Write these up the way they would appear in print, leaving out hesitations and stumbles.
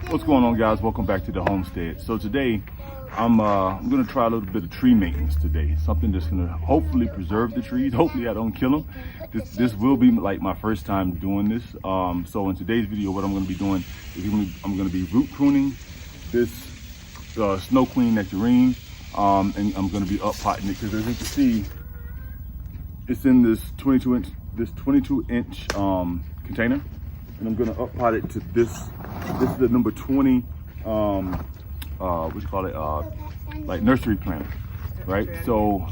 What's going on, guys? Welcome back to the homestead. So today I'm gonna try a little bit of tree maintenance today, something that's gonna hopefully preserve the trees. Hopefully I don't kill them. This will be like my first time doing this. So in today's video, what I'm gonna be doing is I'm gonna be root pruning this Snow Queen Nectarine, and I'm gonna be up potting it because, as you can see, it's in this 22 inch container, and I'm gonna up pot it to this. This is the number 20, what you call it, like nursery plant, right? So,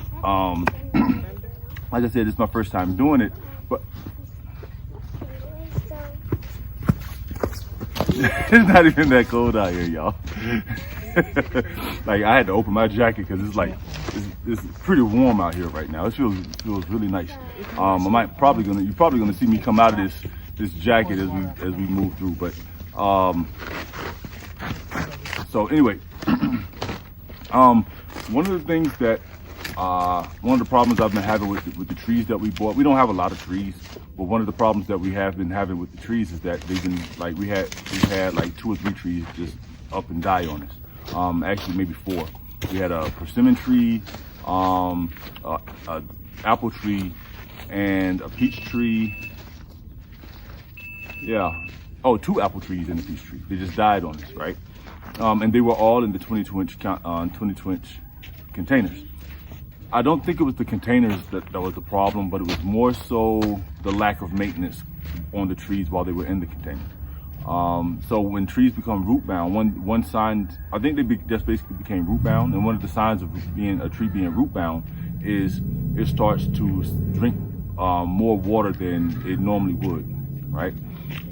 like I said, it's my first time doing it, but it's not even that cold out here, y'all. Like, I had to open my jacket because it's like it's pretty warm out here right now. It feels really nice. You're probably gonna see me come out of this jacket as we move through, but so anyway, one of the things that one of the problems I've been having with the trees that we bought, we don't have a lot of trees, but one of the problems that we have been having with the trees is that they've been like, we had like 2 or 3 trees just up and die on us. Actually maybe 4. We had a persimmon tree, a apple tree, and a peach tree. Yeah. Oh, 2 apple trees and a peach tree. They just died on us, right? And they were all in the 22 inch containers. I don't think it was the containers that was the problem, but it was more so the lack of maintenance on the trees while they were in the container. So when trees become root bound, one sign, I think they just basically became root bound, and one of the signs of a tree being root bound is it starts to drink more water than it normally would, right?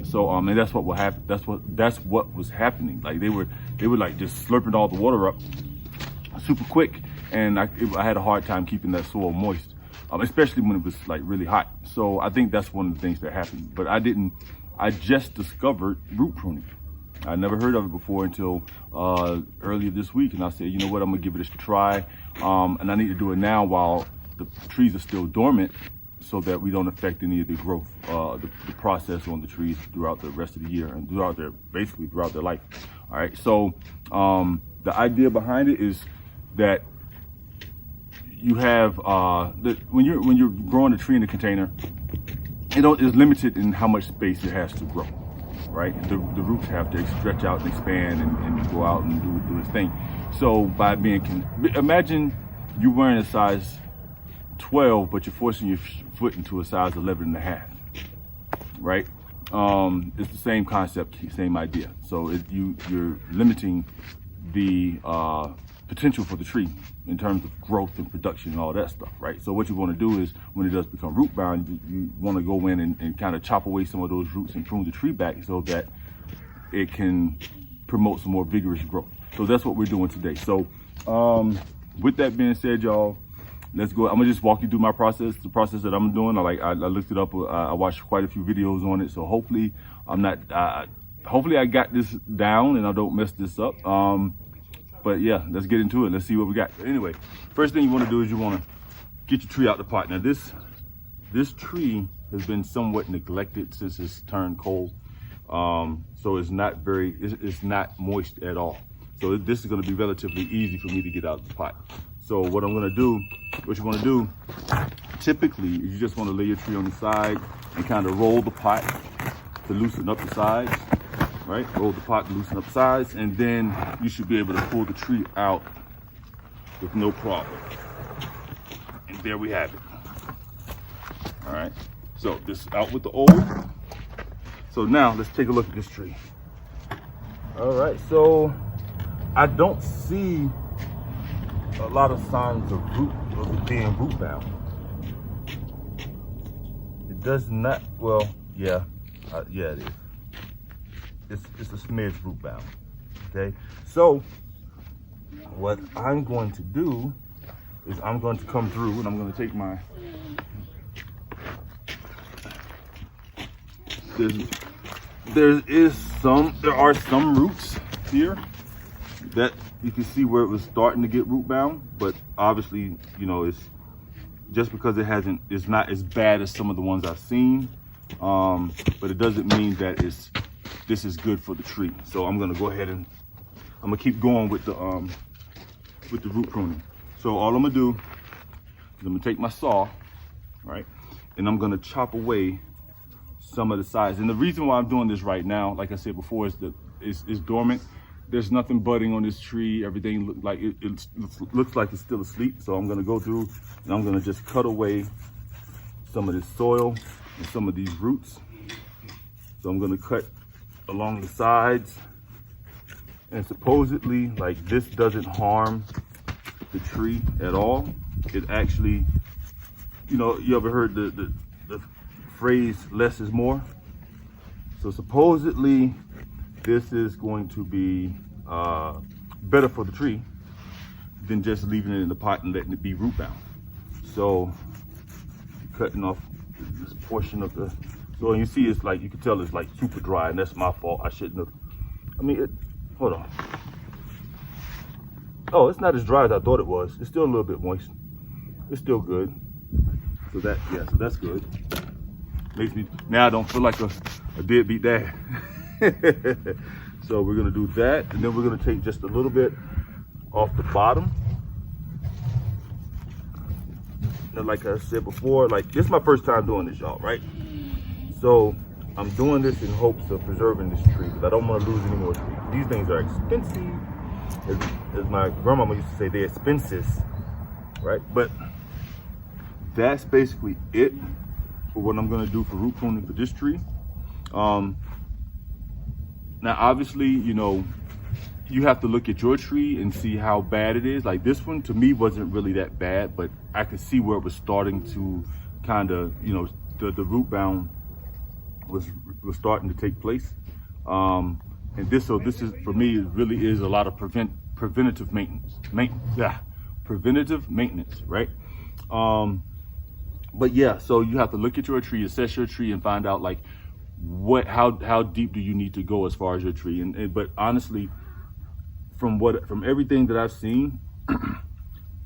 So and that's what will happen. That's what was happening. Like they were like just slurping all the water up super quick, and I had a hard time keeping that soil moist, especially when it was like really hot. So I think that's one of the things that happened. But I just discovered root pruning. I never heard of it before until earlier this week, and I said, you know what, I'm gonna give it a try, and I need to do it now while the trees are still dormant, so that we don't affect any of the growth, the process on the trees throughout the rest of the year and basically throughout their life. All right, so the idea behind it is that you have when you're growing a tree in a container, it's limited in how much space it has to grow, right? The roots have to stretch out and expand and go out and do its thing. So by imagine you wearing a size 12, but you're forcing your foot into a size 11.5, right? It's the same concept, same idea. So you're limiting the potential for the tree in terms of growth and production and all that stuff, right? So what you want to do is, when it does become root bound, you want to go in and kind of chop away some of those roots and prune the tree back so that it can promote some more vigorous growth. So that's what we're doing today. So with that being said, y'all, let's go. I'm gonna just walk you through my process, the process that I'm doing. I looked it up. I watched quite a few videos on it. So hopefully hopefully I got this down and I don't mess this up. But yeah, let's get into it. Let's see what we got. Anyway, first thing you want to do is you want to get your tree out the pot. Now this tree has been somewhat neglected since it's turned cold. So it's not moist at all. So this is going to be relatively easy for me to get out of the pot. So what you want to do, typically, is you just want to lay your tree on the side and kind of roll the pot to loosen up the sides, right? Roll the pot to loosen up the sides, and then you should be able to pull the tree out with no problem. And there we have it. All right, so this out with the old. So now let's take a look at this tree. All right, so I don't see a lot of signs of it being root bound. It does not. Well, yeah, yeah, it is. It's a smidge root bound. Okay, so what I'm going to do is I'm going to come through and I'm going to take my. There are some roots here that you can see where it was starting to get root bound, but obviously, you know, it's just because it's not as bad as some of the ones I've seen, but it doesn't mean that this is good for the tree. So I'm gonna go ahead and I'm gonna keep going with the root pruning. So all I'm gonna do is I'm gonna take my saw, right, and I'm gonna chop away some of the sides. And the reason why I'm doing this right now, like I said before, is that it's dormant. There's nothing budding on this tree. Everything looks like it's still asleep. So I'm gonna go through and I'm gonna just cut away some of this soil and some of these roots. So I'm gonna cut along the sides, and supposedly, like, this doesn't harm the tree at all. It actually, you know, you ever heard the phrase less is more? So supposedly this is going to be better for the tree than just leaving it in the pot and letting it be root bound. So cutting off this portion of the soil, and you see it's like, you can tell it's like super dry, and that's my fault. I shouldn't have, I mean, hold on. Oh, it's not as dry as I thought it was. It's still a little bit moist. It's still good. So that, yeah, so that's good. Makes me, now I don't feel like a deadbeat dad. So we're gonna do that, and then we're gonna take just a little bit off the bottom. And like I said before, like, this is my first time doing this, y'all, right? So I'm doing this in hopes of preserving this tree, because I don't want to lose any more trees. These things are expensive. As my grandmama used to say, they're expensive, right? But that's basically it for what I'm gonna do for root pruning for this tree. Now, obviously, you know, you have to look at your tree and see how bad it is. Like, this one to me wasn't really that bad, but I could see where it was starting to kind of, you know, the root bound was starting to take place. And this is, for me, it really is a lot of preventative maintenance. Preventative maintenance, right? But yeah, so you have to look at your tree, assess your tree, and find out, like, how deep do you need to go as far as your tree. But honestly, from everything that I've seen,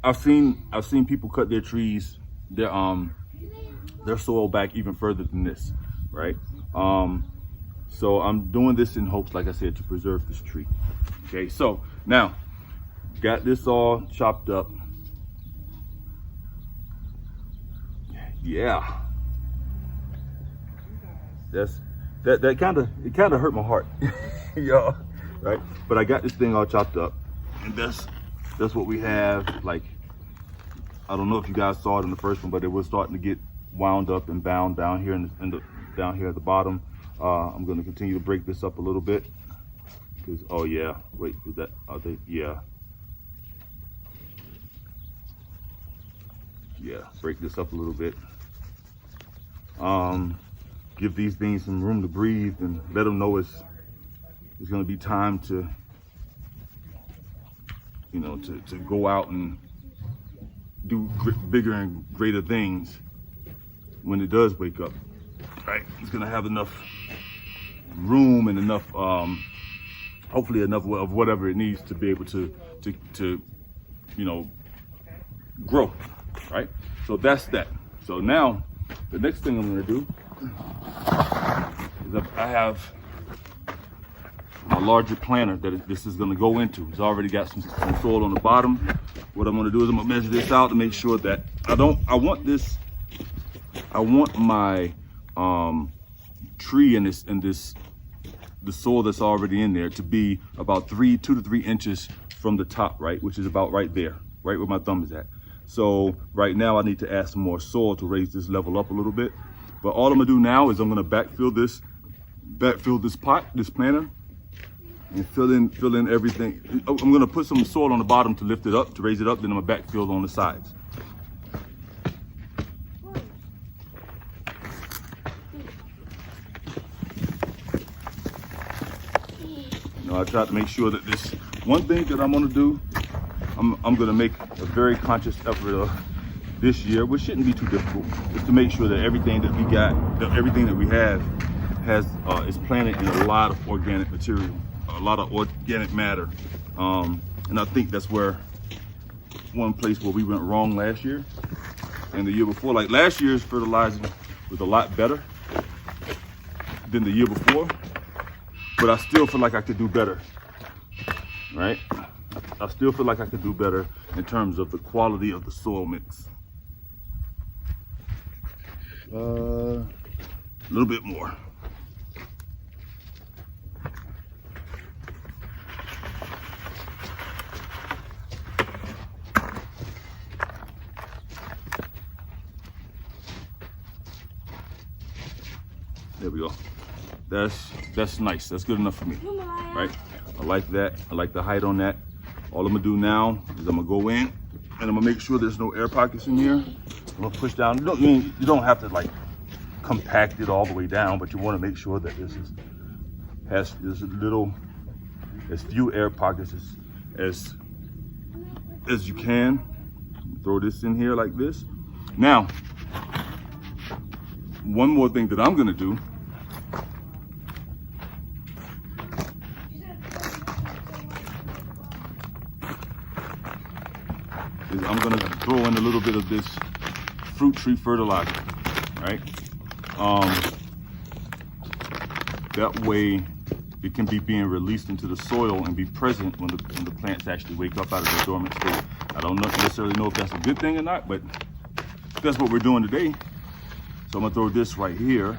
I've seen people cut their trees, their soil back even further than this, right? So I'm doing this in hopes, like I said, to preserve this tree. Okay, so now got this all chopped up. Yeah, that kind of hurt my heart, y'all, right? But I got this thing all chopped up, and that's what we have. Like, I don't know if you guys saw it in the first one, but it was starting to get wound up and bound down here down here at the bottom. I'm going to continue to break this up a little bit, because, oh yeah, wait, was that, yeah, break this up a little bit. Give these things some room to breathe, and let them know it's going to be time to, you know, to go out and do bigger and greater things when it does wake up, right? It's going to have enough room and enough, hopefully enough of whatever it needs to be able to you know, grow, right? So that's that. So now the next thing I'm going to do is I have my larger planter that this is going to go into. It's already got some soil on the bottom. What I'm going to do is I'm going to measure this out to make sure that I want my tree and the soil that's already in there to be about 2 to 3 inches from the top, right? Which is about right there, right where my thumb is at. So right now I need to add some more soil to raise this level up a little bit. But all I'm gonna do now is I'm gonna backfill this pot, this planter, and fill in everything. I'm gonna put some soil on the bottom to lift it up, to raise it up, then I'm gonna backfill on the sides. You know, I try to make sure that this one thing that I'm gonna do, I'm gonna make a very conscious effort of this year, which shouldn't be too difficult, is to make sure that everything that we got, everything that we have is planted in a lot of organic material, a lot of organic matter. And I think that's where one place where we went wrong last year and the year before. Like, last year's fertilizer was a lot better than the year before, but I still feel like I could do better, right? I still feel like I could do better in terms of the quality of the soil mix. A little bit more. There we go. That's nice. That's good enough for me, right? I like that. I like the height on that. All I'm gonna do now is I'm gonna go in and I'm gonna make sure there's no air pockets in here. I'm gonna push down. You don't have to like compact it all the way down, but you want to make sure that has as few air pockets as you can. Throw this in here like this. Now, one more thing that I'm gonna do is I'm gonna throw in a little bit of this fruit tree fertilizer, right? That way it can be being released into the soil and be present when the plants actually wake up out of their dormant state. I don't necessarily know if that's a good thing or not, but that's what we're doing today. So I'm gonna throw this right here.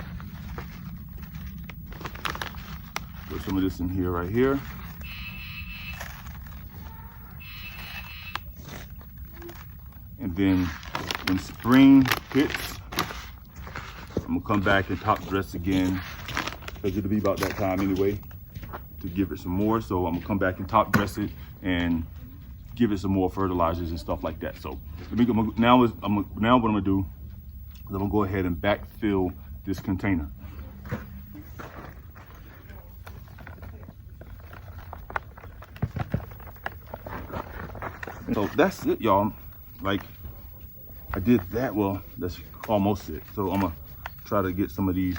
Throw some of this in here right here. And then when spring hits, I'm gonna come back and top dress again, because it'll be about that time anyway to give it some more. So I'm gonna come back and top dress it and give it some more fertilizers and stuff like that. So now what I'm gonna do is I'm gonna go ahead and backfill this container. So that's it, y'all. Like, I did that. Well, that's almost it. So I'm gonna try to get some of these,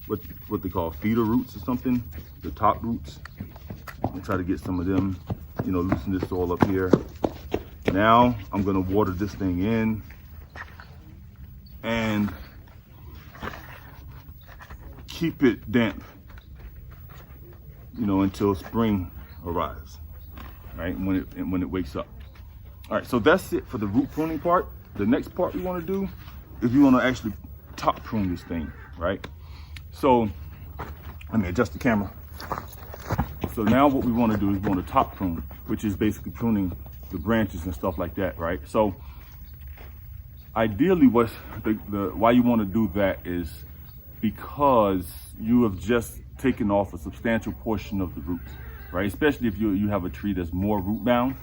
what they call feeder roots or something, the top roots. And try to get some of them, you know, loosen this soil up here. Now I'm gonna water this thing in and keep it damp, you know, until spring arrives, right? When it wakes up. All right, so that's it for the root pruning part. The next part we want to do is we want to actually top prune this thing, right? So let me adjust the camera. So now what we want to do is we want to top prune, which is basically pruning the branches and stuff like that, right? So ideally, what why you want to do that is because you have just taken off a substantial portion of the roots, right? Especially if you have a tree that's more root bound.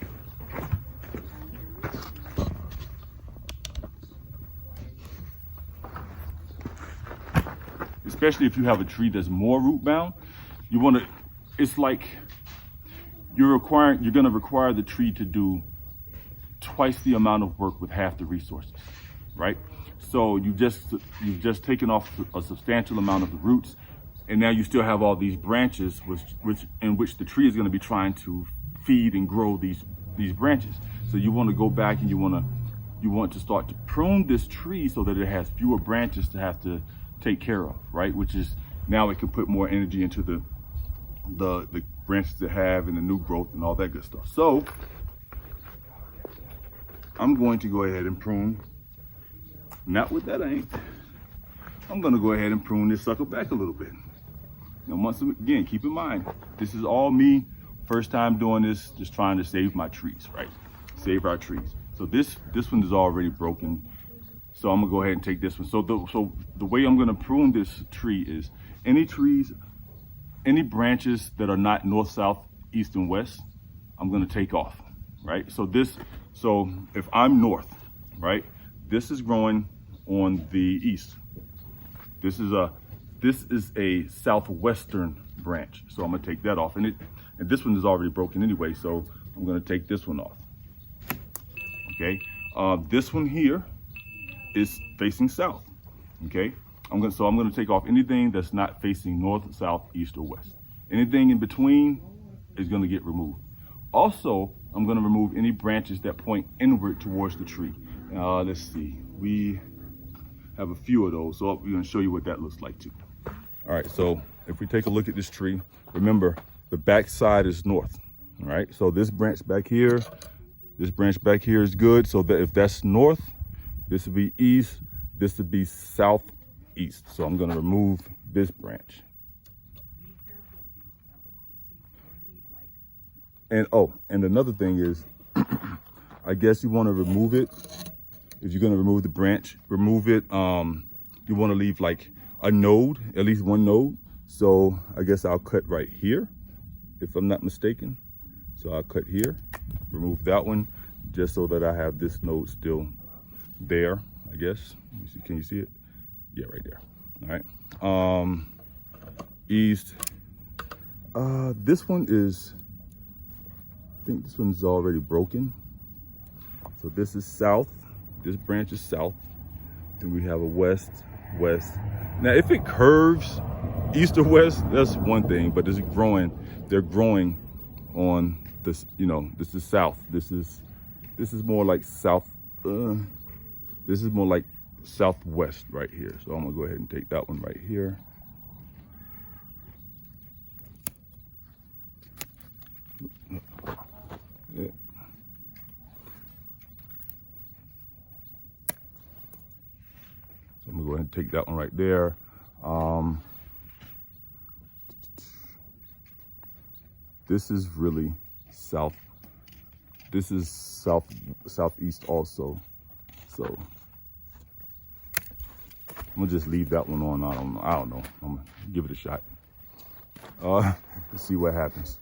Especially if you have a tree that's more root bound, you want to, it's like you're going to require the tree to do twice the amount of work with half the resources, right? So you've just taken off a substantial amount of the roots, and now you still have all these branches in which the tree is going to be trying to feed and grow these branches. So you want to go back and you want to start to prune this tree so that it has fewer branches to have to take care of, right? Which is now it can put more energy into the branches it have and the new growth and all that good stuff. So I'm going to go ahead and prune. Not with that ain't. I'm gonna go ahead and prune this sucker back a little bit. Now, once again, keep in mind, this is all me, first time doing this, just trying to save my trees, right? Save our trees. So this one is already broken. So I'm gonna go ahead and take this one. So the way I'm gonna prune this tree is any branches that are not north, south, east, and west, I'm gonna take off, right? So if I'm north, right, this is growing on the east. This is a southwestern branch. So I'm gonna take that off. And this one is already broken anyway, so I'm gonna take this one off. Okay, this one here is facing south. Okay, I'm gonna take off anything that's not facing north, south, east, or west. Anything in between is gonna get removed. Also, I'm gonna remove any branches that point inward towards the tree. Let's see, we have a few of those, so we're gonna show you what that looks like too. All right, so if we take a look at this tree, remember the back side is north, all right? So this branch back here, this branch back here is good. So that if that's north, this would be east, this would be southeast. So I'm gonna remove this branch. And oh, and another thing is, I guess you wanna remove it. If you're gonna remove the branch, remove it. You wanna leave like a node, at least one node. So I guess I'll cut right here, if I'm not mistaken. So I'll cut here, remove that one, just so that I have this node still there, I guess. Let me see, can you see it? Yeah, right there, all right. East, this one is, I think this one's already broken. So this is south, this branch is south. Then we have a west, west. Now, if it curves east or west, that's one thing, but it's growing, they're growing on this, you know, this is south. This is more like south, this is more like southwest right here. So I'm gonna go ahead and take that one right here. Yeah. So I'm gonna go ahead and take that one right there. This is really south. This is southeast also. So I'm gonna just leave that one on. I don't know. I'm gonna give it a shot. Let's see what happens.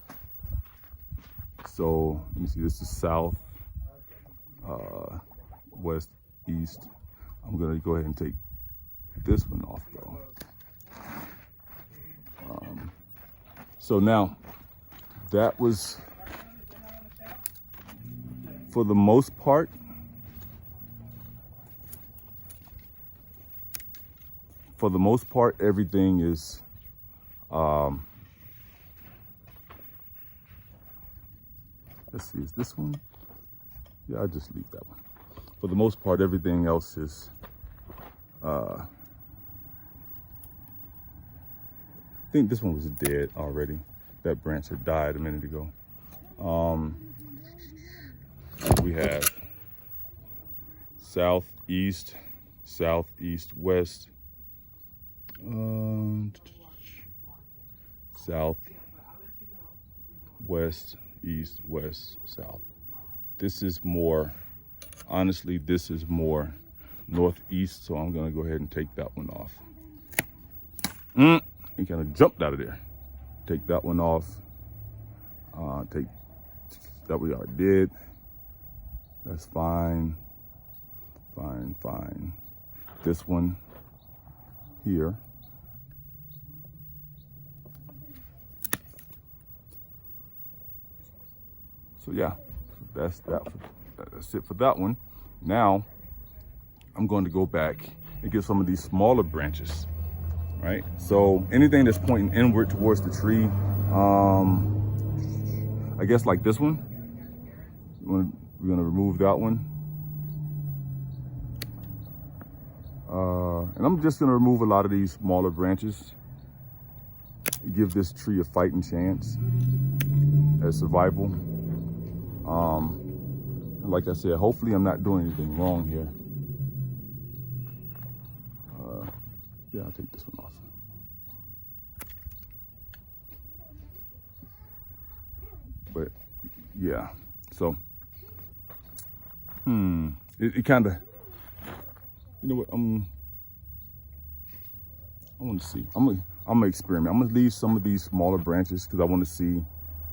So let me see. This is south, west, east. I'm gonna go ahead and take this one off though. So now that was, for the most part, everything is, let's see, is this one? Yeah, I'll just leave that one. For the most part, everything else is, I think this one was dead already. That branch had died a minute ago. We have southeast, southeast, west, south, west, east, west, south. This is more, honestly, this is more northeast, so I'm gonna go ahead and take that one off. He kind of jumped out of there. Take that one off. Take that we already did. That's fine. Fine, fine. This one here. So yeah, that's that. That's it for that one. Now I'm going to go back and get some of these smaller branches. Right, so anything that's pointing inward towards the tree, I guess like this one, we're gonna remove that one. And I'm just gonna remove a lot of these smaller branches, give this tree a fighting chance at survival. And like I said, hopefully I'm not doing anything wrong here. Yeah, I'll take this one off. But yeah, so it kind of, you know what, I want to see. I'm gonna experiment. I'm gonna leave some of these smaller branches because I want to see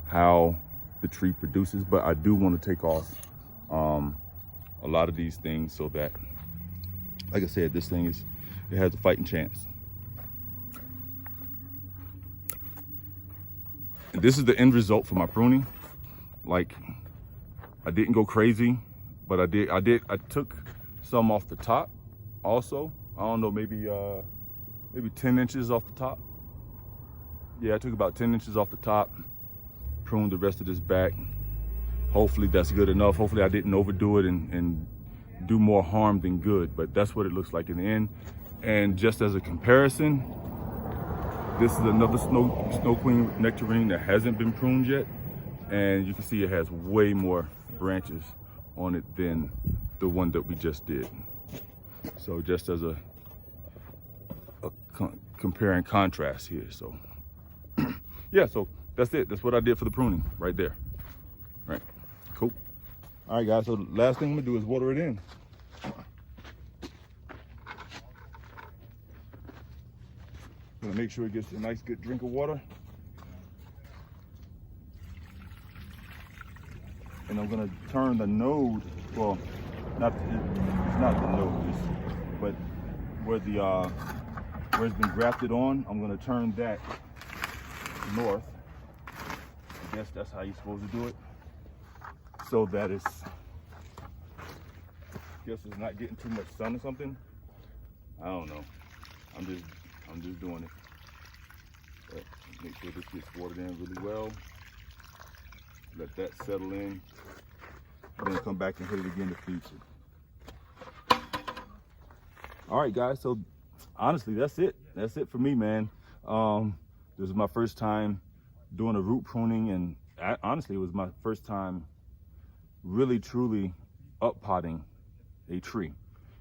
how the tree produces. But I do want to take off a lot of these things so that, like I said, this thing is, it has a fighting chance. And this is the end result for my pruning. Like, I didn't go crazy, but I took some off the top also. I don't know, maybe 10 inches off the top. Yeah, I took about 10 inches off the top, pruned the rest of this back. Hopefully that's good enough. Hopefully I didn't overdo it and do more harm than good, but that's what it looks like in the end. And just as a comparison, This is another Snow Queen Nectarine that hasn't been pruned yet. And you can see it has way more branches on it than the one that we just did. So just as a compare and contrast here. So yeah, so that's it. That's what I did for the pruning right there. Right, cool. All right, guys, so the last thing I'm gonna do is water it in. Gonna make sure it gets a nice good drink of water. And I'm gonna turn the node, well, it's not the node, but where it's been grafted on, I'm gonna turn that north. I guess that's how you're supposed to do it. So that it's, I guess it's not getting too much sun or something. I don't know. I'm just doing it. But make sure this gets watered in really well. Let that settle in. Then come back and hit it again to feed it. All right, guys. So honestly, that's it. That's it for me, man. This is my first time doing a root pruning, and honestly, it was my first time really truly up potting a tree.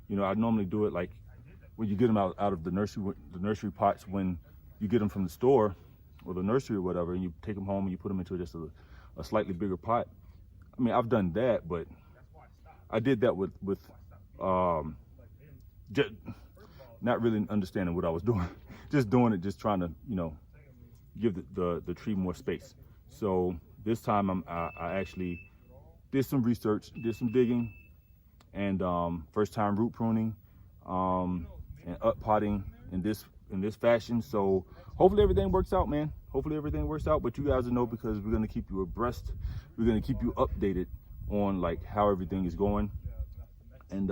You know, I normally do it like when you get them out of the nursery pots when you get them from the store or the nursery or whatever, and you take them home and you put them into just a slightly bigger pot. I mean, I've done that, but I did that with just not really understanding what I was doing. Just doing it, just trying to, you know, give the tree more space. So this time I actually did some research, did some digging, and first time root pruning and up potting in this fashion. So hopefully everything works out, man. Hopefully everything works out, but you guys will know because we're gonna keep you abreast. We're gonna keep you updated on like how everything is going. And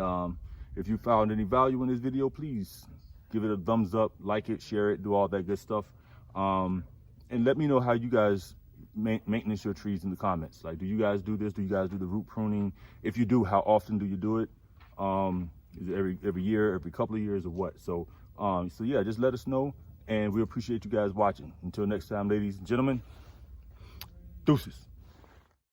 if you found any value in this video, please give it a thumbs up, like it, share it, do all that good stuff. And let me know how you guys maintenance your trees in the comments. Like, do you guys do this? Do you guys do the root pruning? If you do, how often do you do it? Is it every year, every couple of years, or what? So yeah, just let us know, and we appreciate you guys watching. Until next time, ladies and gentlemen, deuces.